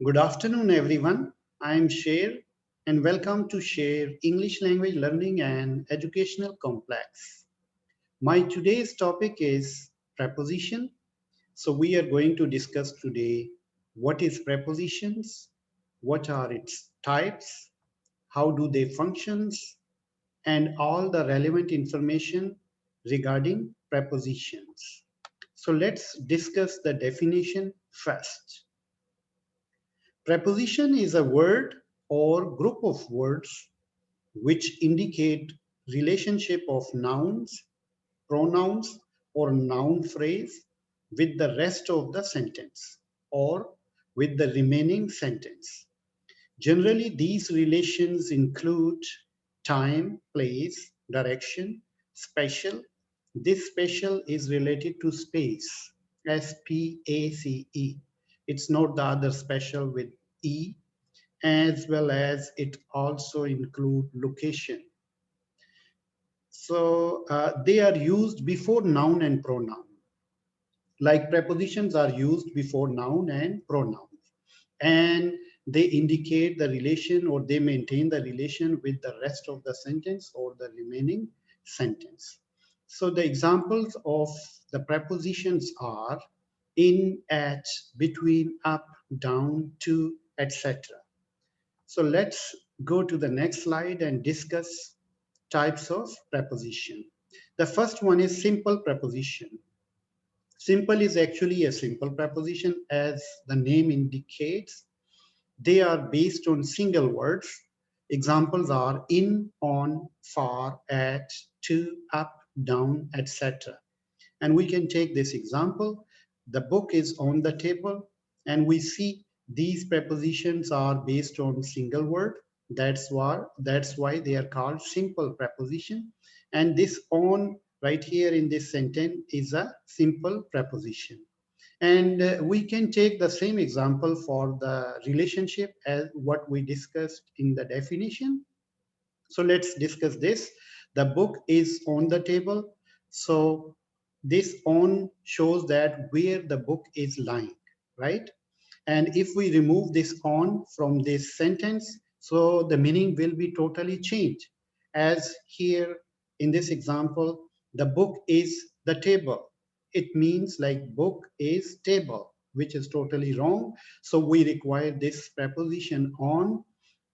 Good afternoon, everyone. I'm Sher, and welcome to Sher English Language Learning and Educational Complex. My today's topic is preposition. So we are going to discuss today what is prepositions, what are its types, how do they functions, and all the relevant information regarding prepositions. So let's discuss the definition first. Preposition is a word or group of words which indicate relationship of nouns, pronouns, or noun phrase with the rest of the sentence or with the remaining sentence. Generally, these relations include time, place, direction, spatial. This spatial is related to space, S-P-A-C-E. It's not the other spatial with E, as well as it also include location. So they are used before noun and pronoun. Like prepositions are used before noun and pronouns, and they indicate the relation or they maintain the relation with the rest of the sentence or the remaining sentence. So the examples of the prepositions are in, at, between, up, down, to, etc. So let's go to the next slide and discuss types of preposition. The first one is simple preposition. Simple is actually a simple preposition as the name indicates. They are based on single words. Examples are in, on, far, at, to, up, down, etc. And we can take this example. The book is on the table, and we see these prepositions are based on single word. That's why they are called simple preposition. And this on right here in this sentence is a simple preposition. And we can take the same example for the relationship as what we discussed in the definition. So let's discuss this. The book is on the table. So this on shows that where the book is lying, right? And if we remove this on from this sentence, so the meaning will be totally changed. As here in this example, the book is the table. It means like book is table, which is totally wrong. So we require this preposition on.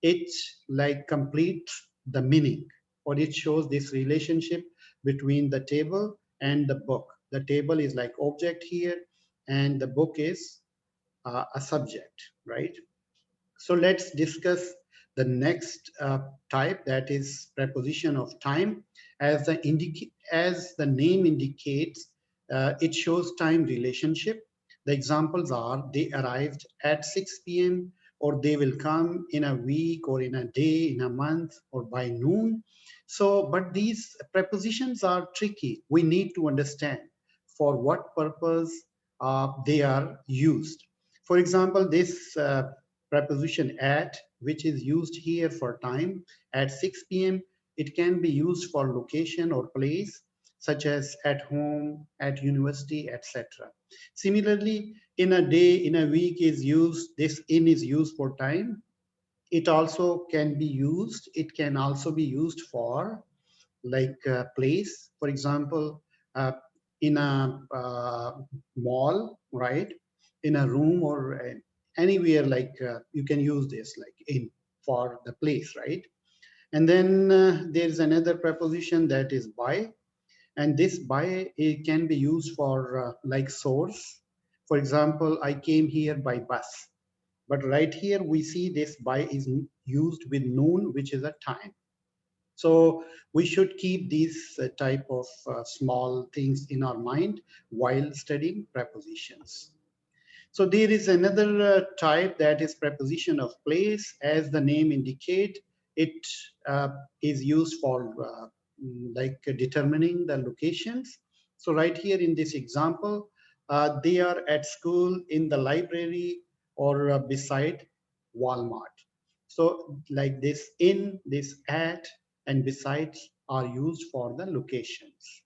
It like completes the meaning, or it shows this relationship between the table and the book. The table is like object here, and the book is a subject, right? So let's discuss the next type, that is preposition of time. As the name indicates, it shows time relationship. The examples are they arrived at 6 p.m. or they will come in a week or in a day, in a month or by noon. So, but these prepositions are tricky. We need to understand for what purpose they are used. For example, this preposition at, which is used here for time, at 6 p.m., it can be used for location or place, such as at home, at university, etc. Similarly, in a day, in a week is used, this in is used for time. It also can be used, it can also be used for like place. For example, uh, in a mall, right? In a room or anywhere, like you can use this like in for the place, right? And then there's another preposition that is by, and this by it can be used for like source. For example, I came here by bus, but right here we see this by is used with noon, which is a time. So we should keep these type of small things in our mind while studying prepositions. So there is another type, that is preposition of place. As the name indicate, it is used for like determining the locations. So right here in this example, they are at school, in the library, or beside Walmart. So like this in, this at, and besides are used for the locations.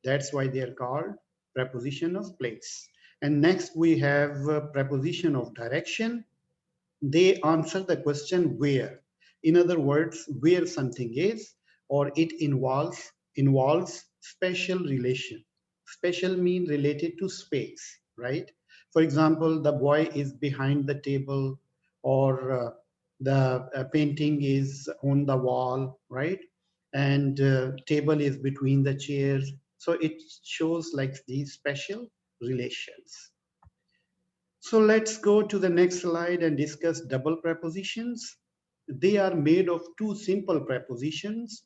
That's why they are called preposition of place. And next we have preposition of direction. They answer the question where. In other words, where something is, or it involves special relation. Special mean related to space, right? For example, the boy is behind the table, or the painting is on the wall, right? And table is between the chairs. So it shows like these special relations. So let's go to the next slide and discuss double prepositions. They are made of two simple prepositions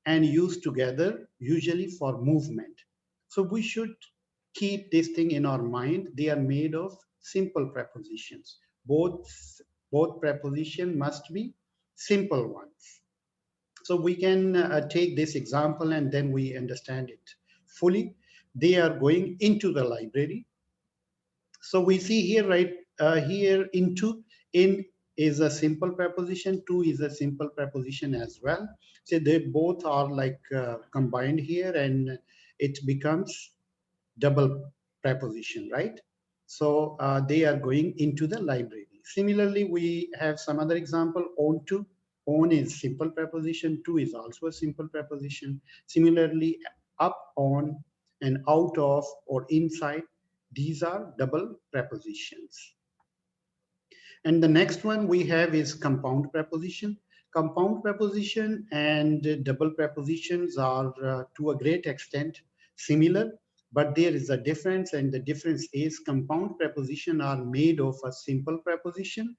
and used together, usually for movement. So we should keep this thing in our mind. They are made of simple prepositions. Both preposition must be simple ones. So we can take this example and then we understand it fully. They are going into the library. So we see here, right, here into, in is a simple preposition, to is a simple preposition as well. So they both are like combined here, and it becomes double preposition, right? So they are going into the library. Similarly, we have some other example, on to. On is simple preposition, to is also a simple preposition. Similarly, up, on, and out of or inside, these are double prepositions. And the next one we have is compound preposition. Compound preposition and double prepositions are to a great extent similar, but there is a difference, and the difference is compound preposition are made of a simple preposition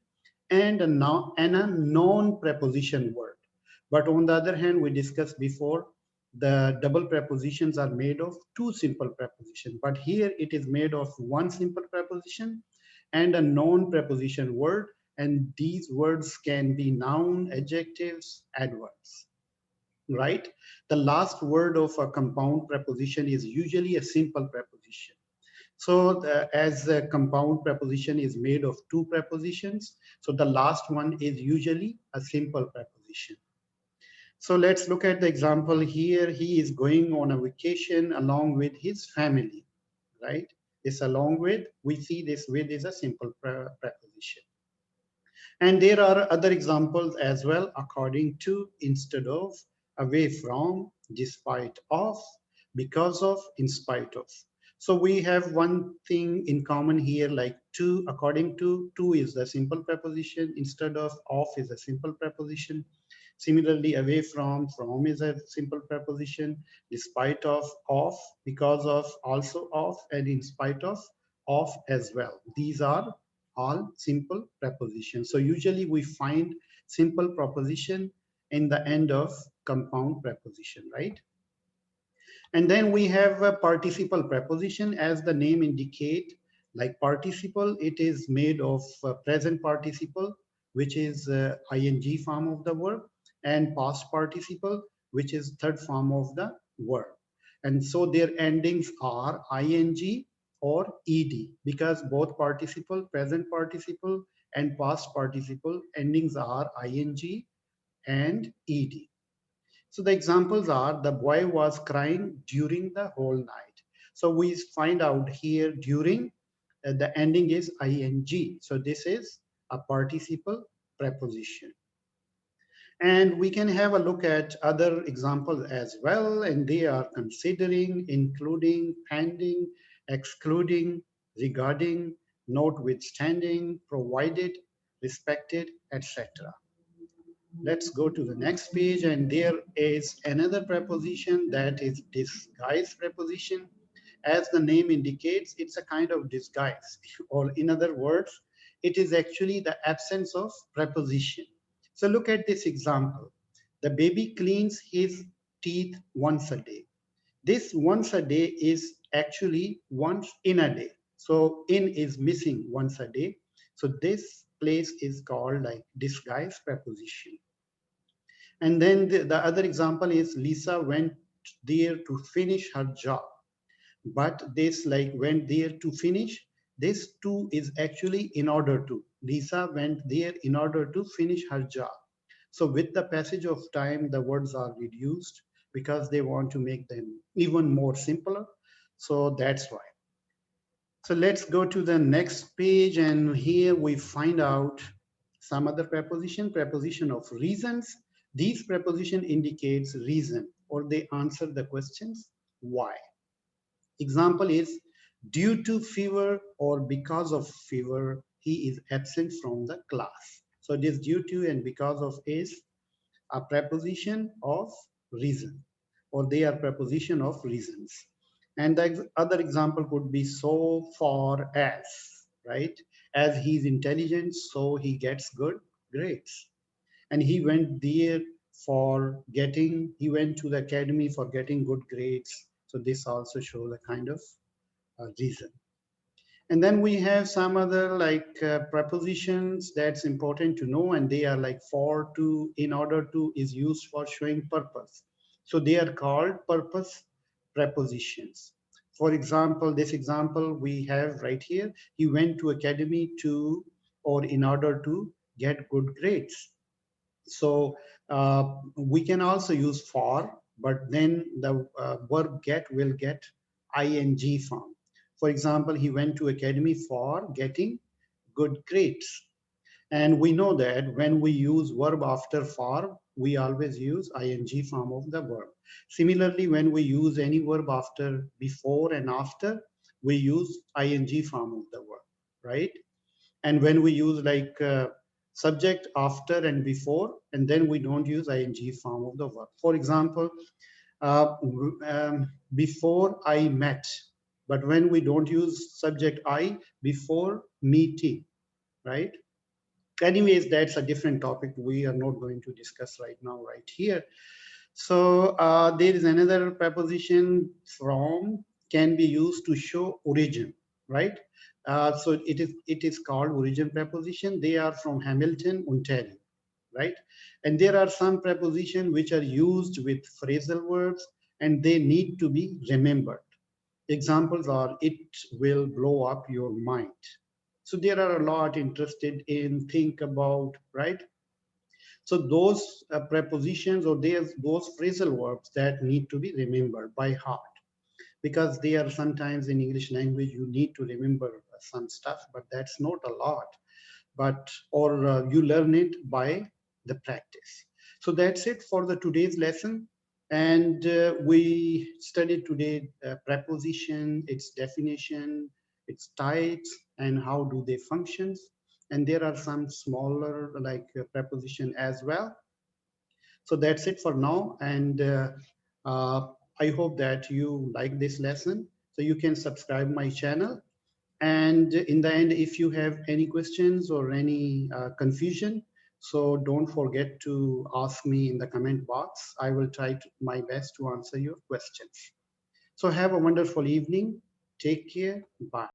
and a non-preposition word. But on the other hand, we discussed before, the double prepositions are made of two simple prepositions. But here it is made of one simple preposition and a non-preposition word. And these words can be noun, adjectives, adverbs, right? The last word of a compound preposition is usually a simple preposition. So as a compound preposition is made of two prepositions, so the last one is usually a simple preposition. So let's look at the example here. He is going on a vacation along with his family, right? This along with, we see this with is a simple preposition. And there are other examples as well, according to, instead of, away from, despite of, because of, in spite of. So we have one thing in common here, like to, according to is the simple preposition, instead of is a simple preposition. Similarly, away from is a simple preposition, despite of, because of, also of, and in spite of as well. These are all simple prepositions. So usually we find simple preposition in the end of compound preposition, right? And then we have a participle preposition, as the name indicate, like participle, it is made of present participle, which is ing form of the verb, and past participle, which is third form of the verb. And so their endings are ing or ed, because both participle, present participle, and past participle endings are ing and ed. So the examples are, the boy was crying during the whole night. So we find out here during, the ending is ing. So this is a participle preposition. And we can have a look at other examples as well. And they are considering, including, pending, excluding, regarding, notwithstanding, provided, respected, etc. Let's go to the next page, and there is another preposition, that is disguise preposition. As the name indicates, it's a kind of disguise, or in other words, it is actually the absence of preposition. So look at this example. The baby cleans his teeth once a day. This once a day is actually once in a day. So in is missing once a day. So this place is called like disguise preposition. And then the other example is Lisa went there to finish her job. But this like went there to finish, this to is actually in order to. Lisa went there in order to finish her job. So with the passage of time, the words are reduced because they want to make them even more simpler. So that's why. So let's go to the next page, and here we find out Some other preposition, preposition of reasons. These preposition indicates reason or they answer the questions why. Example is due to fever or because of fever, he is absent from the class. So this due to and because of is a preposition of reason, or they are preposition of reasons. And the other example could be so far as, right? As he's intelligent, so he gets good grades. And he went there for getting, he went to the academy for getting good grades. So this also shows a kind of reason. And then we have some other like prepositions that's important to know, and they are like for, to, in order to is used for showing purpose. So they are called purpose prepositions. For example, this example we have right here, he went to academy to or in order to get good grades. So we can also use for, but then the verb get will get ing form. For example, he went to academy for getting good grades. And we know that when we use verb after for, we always use ing form of the verb. Similarly, when we use any verb after, before and after, we use ing form of the verb, right? And when we use like subject after and before, and then we don't use ing form of the verb. For example, uh, before I met, but when we don't use subject I, before meeting, right? Anyways, that's a different topic we are not going to discuss right now, right here. So there is another preposition, from, can be used to show origin, right? So it is called origin preposition. They are from Hamilton, Ontario, right? And there are some prepositions which are used with phrasal verbs and they need to be remembered. Examples are it will blow up your mind. So there are a lot interested in think about, right? So those prepositions or there's those phrasal verbs that need to be remembered by heart, because they are sometimes in English language you need to remember some stuff, but that's not a lot. But or you learn it by the practice. So that's it for the today's lesson. And we studied today preposition, its definition, its types, and how do they functions. And there are some smaller like preposition as well. So that's it for now. And uh, I hope that you like this lesson. So you can subscribe my channel. And in the end, if you have any questions or any confusion, so don't forget to ask me in the comment box. I will try my best to answer your questions. So have a wonderful evening. Take care. Bye.